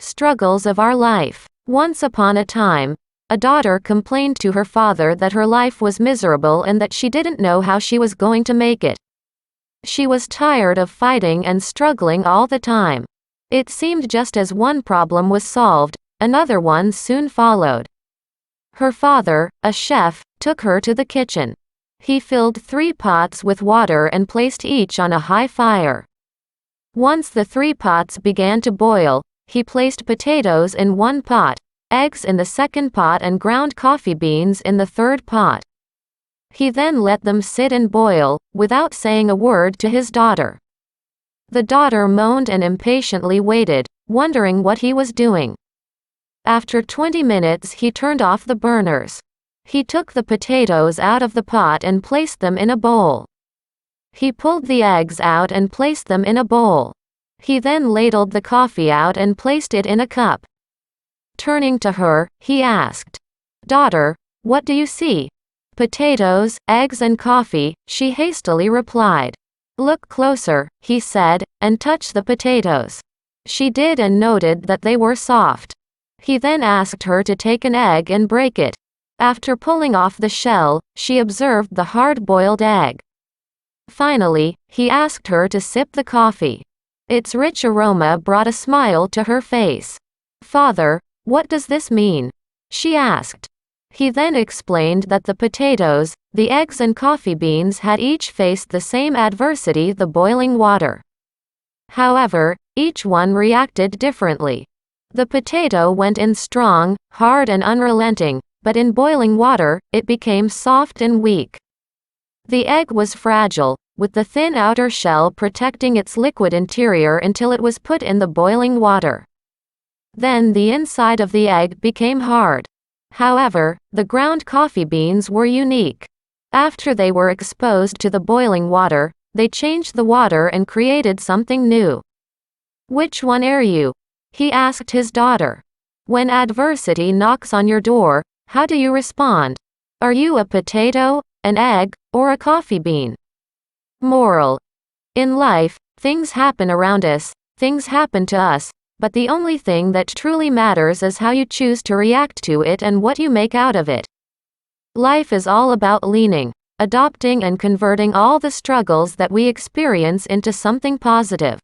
Struggles of our life. Once upon a time, a daughter complained to her father that her life was miserable and that she didn't know how she was going to make it. She was tired of fighting and struggling all the time. It seemed just as one problem was solved, another one soon followed. Her father, a chef, took her to the kitchen. He filled 3 pots with water and placed each on a high fire. Once the 3 pots began to boil, he placed potatoes in one pot, eggs in the second pot and ground coffee beans in the third pot. He then let them sit and boil, without saying a word to his daughter. The daughter moaned and impatiently waited, wondering what he was doing. After 20 minutes he turned off the burners. He took the potatoes out of the pot and placed them in a bowl. He pulled the eggs out and placed them in a bowl. He then ladled the coffee out and placed it in a cup. Turning to her, he asked, "Daughter, what do you see?" "Potatoes, eggs and coffee," she hastily replied. "Look closer," he said, "and touch the potatoes." She did and noted that they were soft. He then asked her to take an egg and break it. After pulling off the shell, she observed the hard-boiled egg. Finally, he asked her to sip the coffee. Its rich aroma brought a smile to her face. "Father, what does this mean?" she asked. He then explained that the potatoes, the eggs and coffee beans had each faced the same adversity, the boiling water. However, each one reacted differently. The potato went in strong, hard and unrelenting, but in boiling water, it became soft and weak. The egg was fragile, with the thin outer shell protecting its liquid interior until it was put in the boiling water. Then the inside of the egg became hard. However, the ground coffee beans were unique. After they were exposed to the boiling water, they changed the water and created something new. "Which one are you?" he asked his daughter. "When adversity knocks on your door, how do you respond? Are you a potato, an egg, or a coffee bean?" Moral. In life, things happen around us, things happen to us, but the only thing that truly matters is how you choose to react to it and what you make out of it. Life is all about leaning, adopting and converting all the struggles that we experience into something positive.